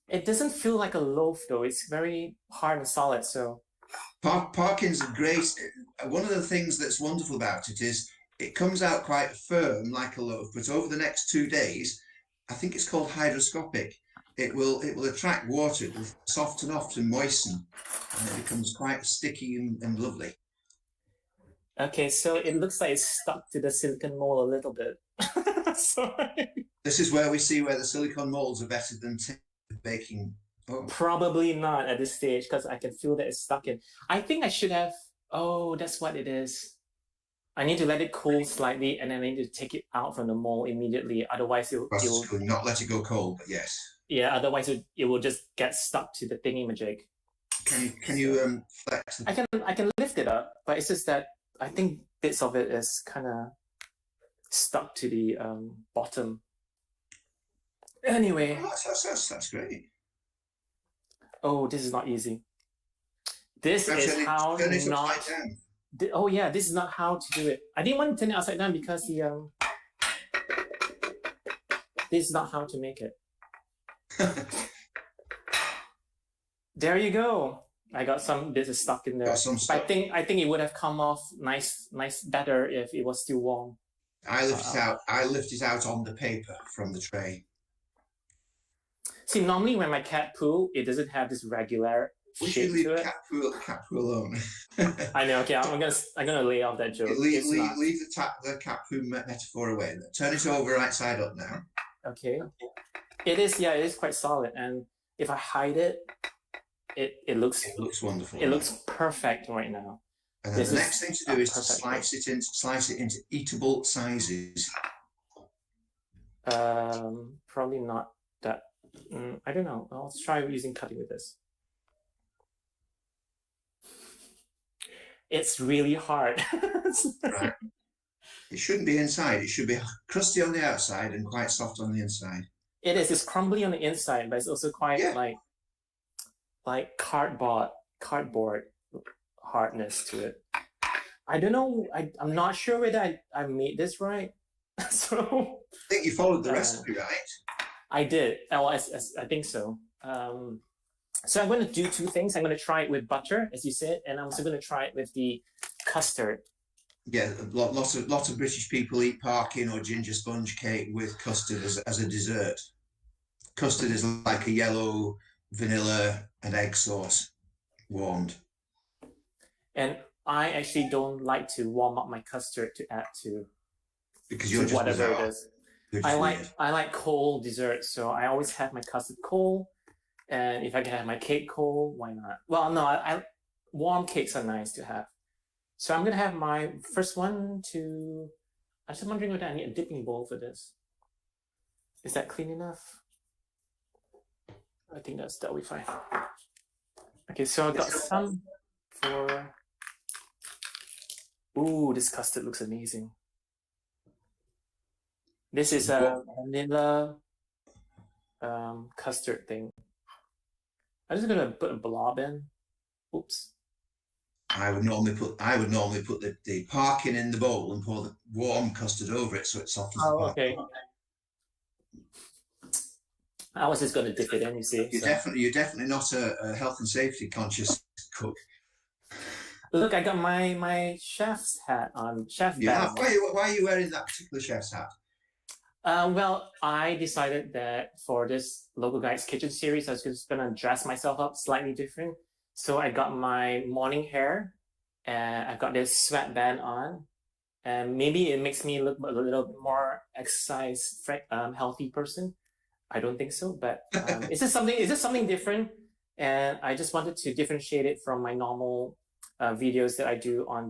It doesn't feel like a loaf though. It's very hard and solid. So Parkin's great. One of the things that's wonderful about it is it comes out quite firm like a loaf, but over the next 2 days, I think it's called hygroscopic. It will attract water, it will soften off and moisten, and it becomes quite sticky and lovely. Okay, so it looks like it's stuck to the silicone mold a little bit. Sorry. This is where we see where the silicone molds are better than baking. Oh. Probably not at this stage because I can feel that it's stuck in. I think I should have. Oh, that's what it is. I need to let it cool slightly, and then I need to take it out from the mold immediately. Otherwise, it will not let it go cold. But yes. Yeah. Otherwise, it will just get stuck to the thingy majig. Can you flex? I can lift it up, but it's just that I think bits of it is kind of stuck to the bottom. Anyway. Oh, that's great. Oh, this is not easy. This is how not. Oh yeah, this is not how to do it. I didn't want to turn it upside down because this is not how to make it. There you go. I got some bits stuck in there. Got some stuff. I think it would have come off nice better if it was still warm. I lift it out on the paper from the tray. See, normally when my cat poo, it doesn't have this regular We shape should leave to it. cat poo alone. I know. Okay, I'm gonna lay off that joke. leave the cat poo metaphor away. Turn it over right side up now. Okay. It is quite solid, and if I hide it, it looks wonderful. It looks perfect right now. And then the next thing to do is to slice it into eatable sizes. Probably not that. I don't know. I'll try using cutting with this. It's really hard. Right. It shouldn't be inside. It should be crusty on the outside and quite soft on the inside. It is. It's crumbly on the inside, but it's also quite like cardboard hardness to it. I don't know. I'm not sure whether I made this right. So I think you followed the recipe, right? I did. Oh, I think so. So I'm going to do two things. I'm going to try it with butter, as you said, and I'm also going to try it with the custard. Yeah, lots of British people eat Parkin or ginger sponge cake with custard as a dessert. Custard is like a yellow vanilla and egg sauce, warmed. And I actually don't like to warm up my custard to add to because you're just whatever bizarre. it is. I like cold desserts, so I always have my custard cold. And if I can have my cake cold, why not? Well, no, I warm cakes are nice to have. So I'm gonna have my first one to. I'm just wondering whether I need a dipping bowl for this. Is that clean enough? I think that'll be fine. Okay, so I got some for. Ooh, this custard looks amazing. This is a vanilla custard thing. I'm just gonna put a blob in. Oops. I would normally put the Parkin in the bowl and pour the warm custard over it so it softens the Parkin. Okay. I was just gonna dip it in, you see. You're definitely not a health and safety conscious cook. Look, I got my chef's hat on. Chef badge. Why are you wearing that particular chef's hat? Well, I decided that for this Local Guides Kitchen series, I was just gonna dress myself up slightly different. So I got my morning hair, and I've got this sweatband on, and maybe it makes me look a little more exercise healthy person. I don't think so, but is this something different? And I just wanted to differentiate it from my normal videos that I do on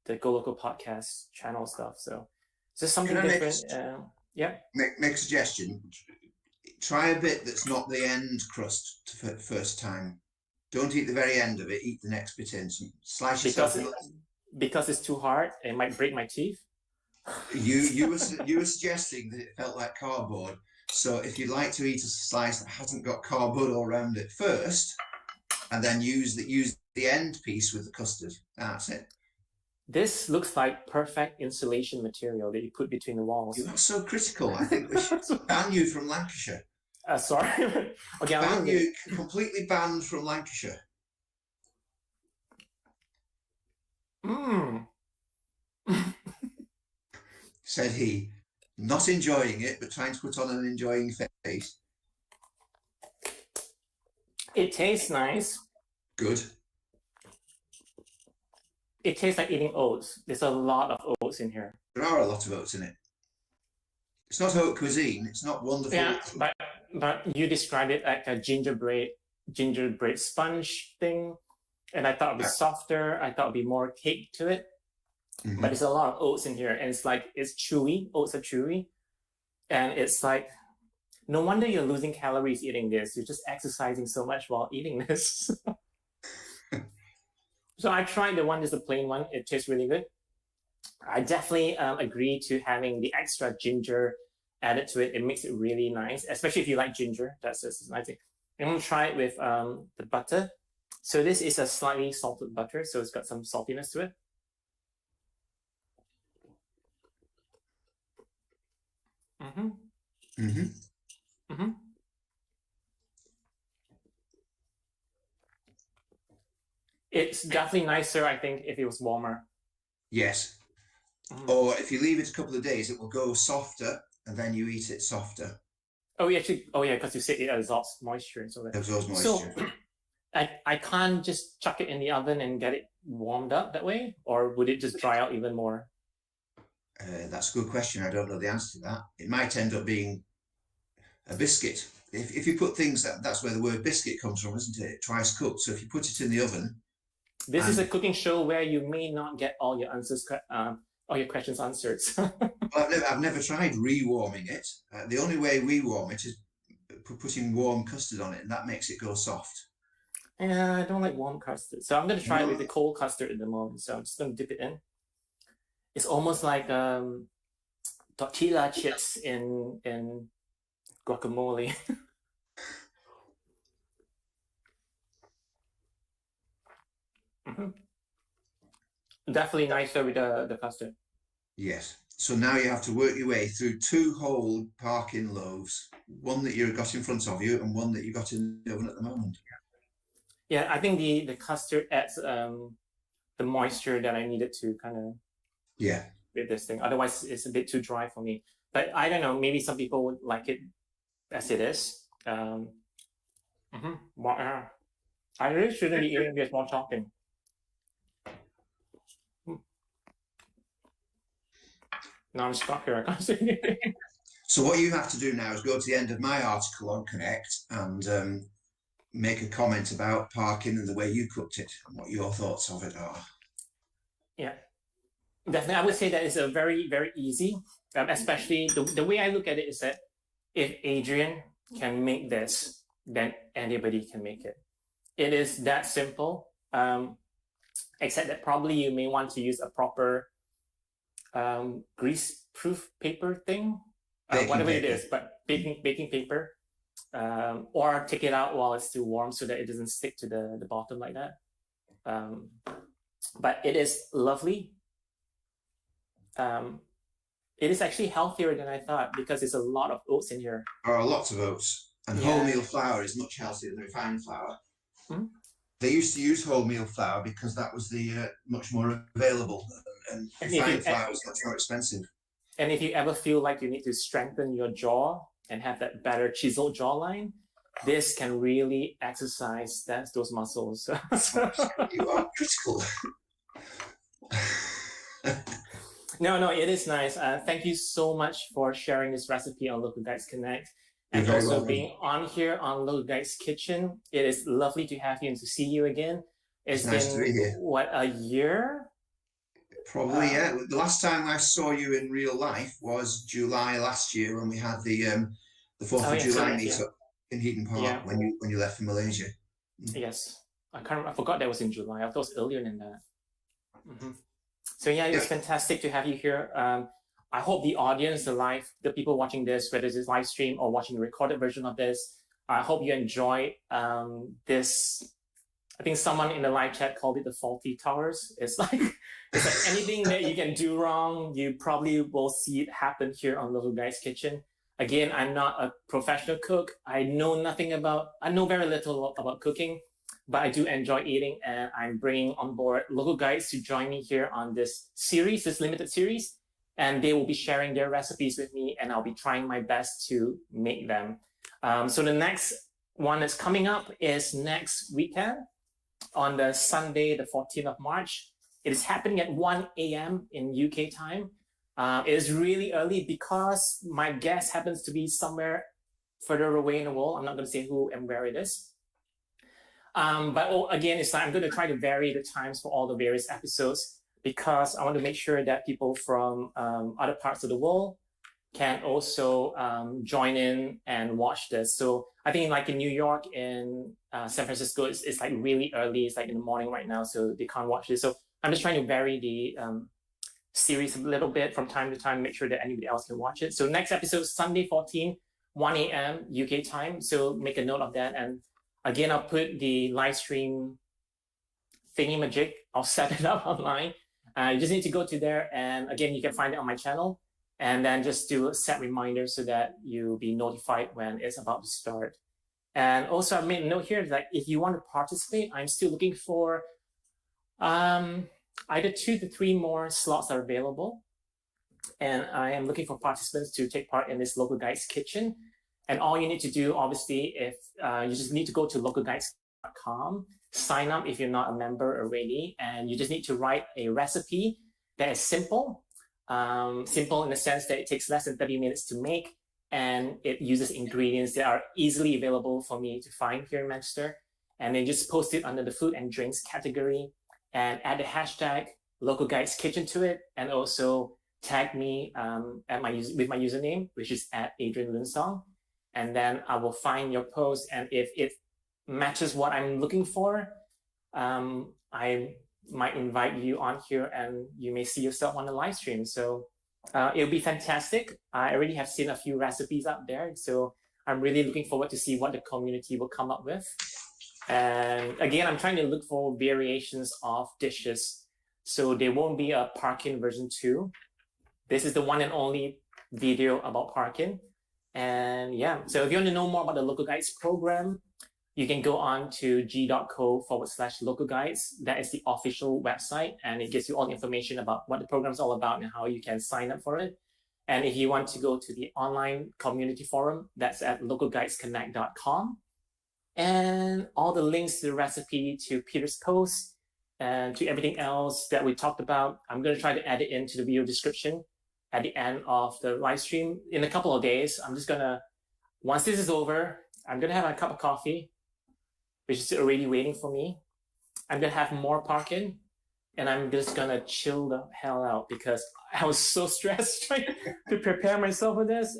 the golocopodcast channel stuff. So is this something different? Yeah. Make a suggestion. Try a bit that's not the end crust for the first time. Don't eat the very end of it. Eat the next bit in. Slice yourself. Because it's too hard, it might break my teeth. You were suggesting that it felt like cardboard. So if you'd like to eat a slice that hasn't got cardboard all around it first, and then use the end piece with the custard. That's it. This looks like perfect insulation material that you put between the walls. You're not so critical. I think we should ban you from Lancashire. Sorry. Okay, completely banned from Lancashire. Said he, not enjoying it, but trying to put on an enjoying face. It tastes nice. Good. It tastes like eating oats. There's a lot of oats in here. There are a lot of oats in it. It's not haute cuisine. It's not wonderful. Yeah, but you described it like a gingerbread sponge thing, and I thought it'd be softer. I thought it'd be more cake to it. Mm-hmm. But there's a lot of oats in here, and it's chewy. Oats are chewy, and it's like no wonder you're losing calories eating this. You're just exercising so much while eating this. So I tried the one, just the plain one. It tastes really good. I definitely agree to having the extra ginger added to it. It makes it really nice, especially if you like ginger. That's just a nice thing. I'm gonna try it with the butter. So this is a slightly salted butter, so it's got some saltiness to it. It's definitely nicer, I think, if it was warmer. Yes. Or if you leave it a couple of days, it will go softer, and then you eat it softer. Oh, yeah, actually, oh yeah, because you said it absorbs moisture and so that. Absorbs So moisture. I can't just chuck it in the oven and get it warmed up that way, or would it just dry out even more? That's a good question. I don't know the answer to that. It might end up being a biscuit. If you put things, that's where the word biscuit comes from, isn't it? Twice cooked. So if you put it in the oven, This is a cooking show where you may not get all your answers, all your questions answered. well, I've never tried rewarming it. The only way we warm it is putting warm custard on it, and that makes it go soft. Yeah, I don't like warm custard, so I'm gonna try it with the cold custard at the moment. So I'm just gonna dip it in. It's almost like tortilla chips in guacamole. Definitely nicer with the custard. Yes. So now you have to work your way through two whole Parkin loaves, one that you got in front of you and one that you got in the oven at the moment. Yeah, I think the custard adds the moisture that I needed to kind of with this thing. Otherwise, it's a bit too dry for me. But I don't know. Maybe some people would like it as it is. I really shouldn't be eating this while talking. Now I'm stuck here. I can't say anything. So what you have to do now is go to the end of my article on Connect and make a comment about Parkin and the way you cooked it and what your thoughts of it are. Yeah, definitely. I would say that it's a very, very easy, especially the way I look at it is that if Adrian can make this, then anybody can make it. It is that simple, except that probably you may want to use a proper grease-proof paper thing, whatever it is, but baking paper, or take it out while it's still warm so that it doesn't stick to the bottom like that. But it is lovely. It is actually healthier than I thought because there's a lot of oats in here. There are lots of oats, and wholemeal flour is much healthier than refined flour. They used to use wholemeal flour because that was the much more available, and refined flour was much more expensive. And if you ever feel like you need to strengthen your jaw and have that better chiseled jawline, this can really exercise those muscles. You are critical. No, it is nice. Thank you so much for sharing this recipe on Local Guides Connect. And also being on here on Local Guides Kitchen. It is lovely to have you and to see you again. It's nice been, to be here. What, a year? Probably, yeah. The last time I saw you in real life was July last year when we had the 4th of July meetup in Heaton Park when you left for Malaysia. Yes. I forgot that was in July. I thought it was earlier than that. So yeah, it's fantastic to have you here. I hope the audience, the people watching this, whether it's live stream or watching the recorded version of this, I hope you enjoy this. I think someone in the live chat called it the faulty towers. It's like anything that you can do wrong, you probably will see it happen here on Local Guides Kitchen. Again, I'm not a professional cook. I know very little about cooking, but I do enjoy eating, and I'm bringing on board local guides to join me here on this series, this limited series, and they will be sharing their recipes with me, and I'll be trying my best to make them. So the next one that's coming up is next weekend on the Sunday, the 14th of March. It is happening at 1 a.m. in UK time. It is really early because my guest happens to be somewhere further away in the world. I'm not going to say who and where it is. But again, I'm going to try to vary the times for all the various episodes because I want to make sure that people from other parts of the world can also join in and watch this. So I think like in New York and San Francisco, it's like really early. It's like in the morning right now, so they can't watch this. So I'm just trying to vary the series a little bit from time to time, make sure that anybody else can watch it. So next episode, Sunday 14, 1 a.m. UK time. So make a note of that. And again, I'll put the live stream thingy-majig. I'll set it up online. You just need to go to there. And again, you can find it on my channel. And then just do set reminders so that you'll be notified when it's about to start. And also I made a note here that if you want to participate, I'm still looking for Either 2 to 3 more slots are available, and I am looking for participants to take part in this Local Guides Kitchen. And all you need to do, obviously, if you just need to go to localguideskitchen.com, sign up if you're not a member already, and you just need to write a recipe that is simple. Simple in the sense that it takes less than 30 minutes to make, and it uses ingredients that are easily available for me to find here in Manchester. And then just post it under the food and drinks category and add the hashtag Local Guides Kitchen to it, and also tag me with my username, which is at Adrian Lunsong. And then I will find your post, and if it matches what I'm looking for, I might invite you on here and you may see yourself on the live stream. So it'll be fantastic. I already have seen a few recipes out there, so I'm really looking forward to see what the community will come up with. And again, I'm trying to look for variations of dishes, so there won't be a Parkin version 2. This is the one and only video about Parkin. And yeah, so if you want to know more about the Local Guides program, you can go on to g.co/local guides. That is the official website, and it gives you all the information about what the program is all about and how you can sign up for it. And if you want to go to the online community forum, that's at localguidesconnect.com. And all the links to the recipe, to Peter's post, and to everything else that we talked about, I'm going to try to add it into the video description at the end of the live stream in a couple of days. I'm just going to, once this is over, I'm going to have a cup of coffee, which is already waiting for me. I'm going to have more Parkin, and I'm just going to chill the hell out because I was so stressed trying to prepare myself for this.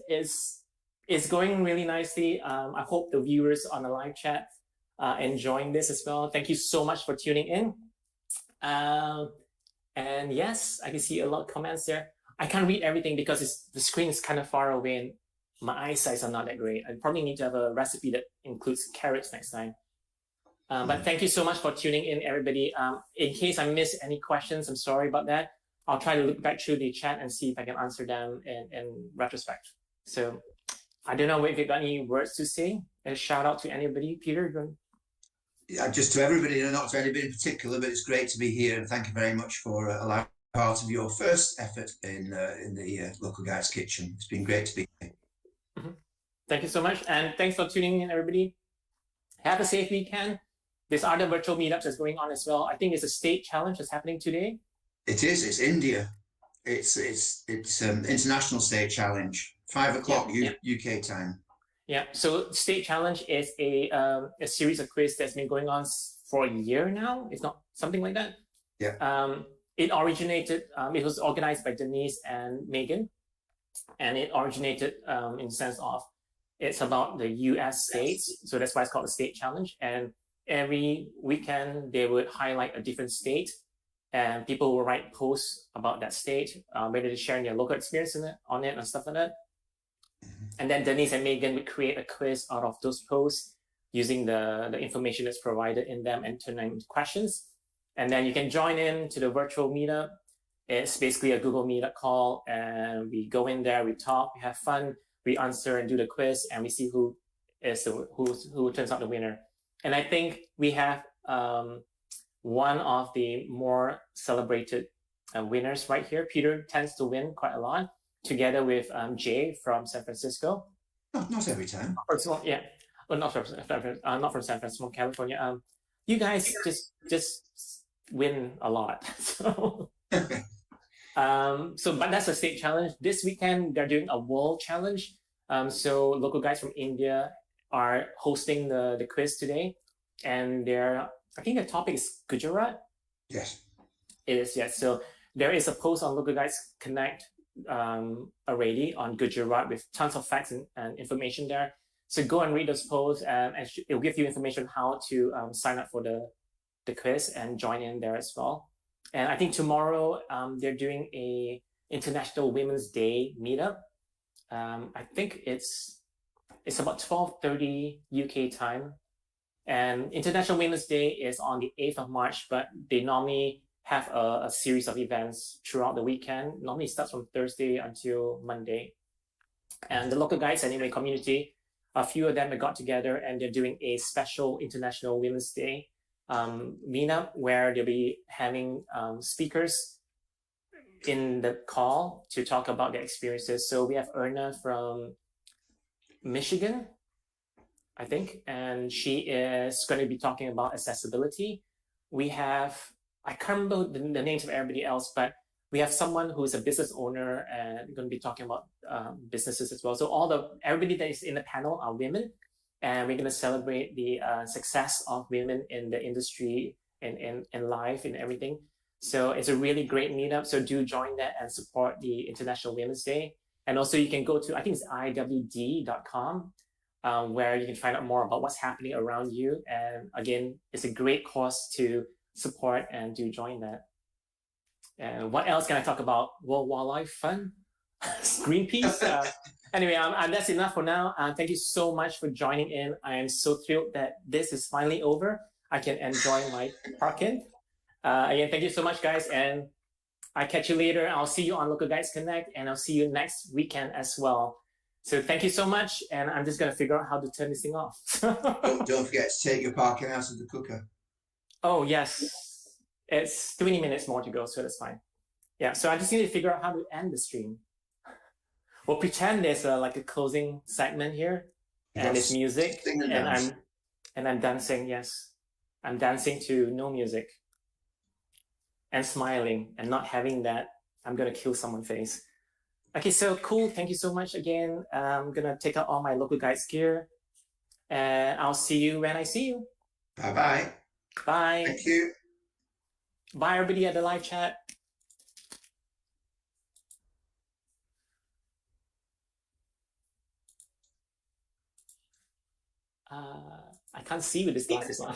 It's going really nicely. I hope the viewers on the live chat enjoying this as well. Thank you so much for tuning in. And yes, I can see a lot of comments there. I can't read everything because the screen is kind of far away and my eyesight are not that great. I probably need to have a recipe that includes carrots next time. But thank you so much for tuning in, everybody. In case I missed any questions, I'm sorry about that. I'll try to look back through the chat and see if I can answer them in retrospect. So I don't know if you've got any words to say. A shout out to anybody. Peter? Yeah, just to everybody, not to anybody in particular, but it's great to be here, and thank you very much for allowing part of your first effort in the Local Guides Kitchen. It's been great to be here. Mm-hmm. Thank you so much, and thanks for tuning in, everybody. Have a safe weekend. There's other virtual meetups that's going on as well. I think it's a state challenge that's happening today. It is. It's India. It's international state challenge. 5 o'clock UK time. Yeah. So state challenge is a series of quiz that's been going on for a year now, if not something like that. Yeah. It originated. It was organized by Denise and Megan, and it originated in the sense of it's about the U.S. states. So that's why it's called the state challenge. And every weekend they would highlight a different state, and people will write posts about that state, whether they're sharing their local experience on it and stuff like that. And then Denise and Megan would create a quiz out of those posts using the information that's provided in them and turn them into questions. And then you can join in to the virtual meetup. It's basically a Google Meetup call, and we go in there, we talk, we have fun, we answer and do the quiz, and we see who turns out the winner. And I think we have one of the more celebrated winners right here. Peter tends to win quite a lot, together with Jay from San Francisco. Not every time. Yeah, well, not from San Francisco, from California. You guys just win a lot. So, but that's a state challenge. This weekend they're doing a world challenge. So local guys from India are hosting the quiz today, and I think the topic is Gujarat. Yes, it is. Yes. So there is a post on Local Guides Connect already on Gujarat with tons of facts and information there. So go and read those posts, and it'll give you information on how to sign up for the quiz and join in there as well. And I think tomorrow they're doing a International Women's Day meetup. I think it's about 12:30 UK time. And International Women's Day is on the 8th of March, but they normally have a series of events throughout the weekend. Normally it starts from Thursday until Monday. And the Local Guides Anyway community, a few of them have got together and they're doing a special International Women's Day meetup where they'll be having speakers in the call to talk about their experiences. So we have Erna from Michigan, I think, and she is going to be talking about accessibility. We have, I can't remember the names of everybody else, but we have someone who is a business owner and going to be talking about businesses as well. So everybody that is in the panel are women, and we're going to celebrate the success of women in the industry and life and everything. So it's a really great meetup. So do join that and support the International Women's Day. And also you can go to, I think it's iwd.com, where you can find out more about what's happening around you. And again, it's a great cause to support, and do join that. And what else can I talk about? World Wildlife Fund? Greenpeace? Anyway, that's enough for now. Thank you so much for joining in. I am so thrilled that this is finally over. I can enjoy my Parkin. Again, thank you so much, guys. And I catch you later. I'll see you on Local Guides Connect, and I'll see you next weekend as well. So thank you so much. And I'm just going to figure out how to turn this thing off. Don't forget to take your Parkin out of the cooker. Oh, yes. It's 20 minutes more to go, so that's fine. Yeah, so I just need to figure out how to end the stream. We'll pretend there's like a closing segment here, and it's music, and I'm dancing. Yes, I'm dancing to no music, and smiling, and not having that I'm gonna kill someone face. Okay, so cool. Thank you so much again. I'm gonna take out all my Local Guides gear, and I'll see you when I see you. Bye-bye. Bye. Thank you. Bye, everybody at the live chat. I can't see with this glasses on.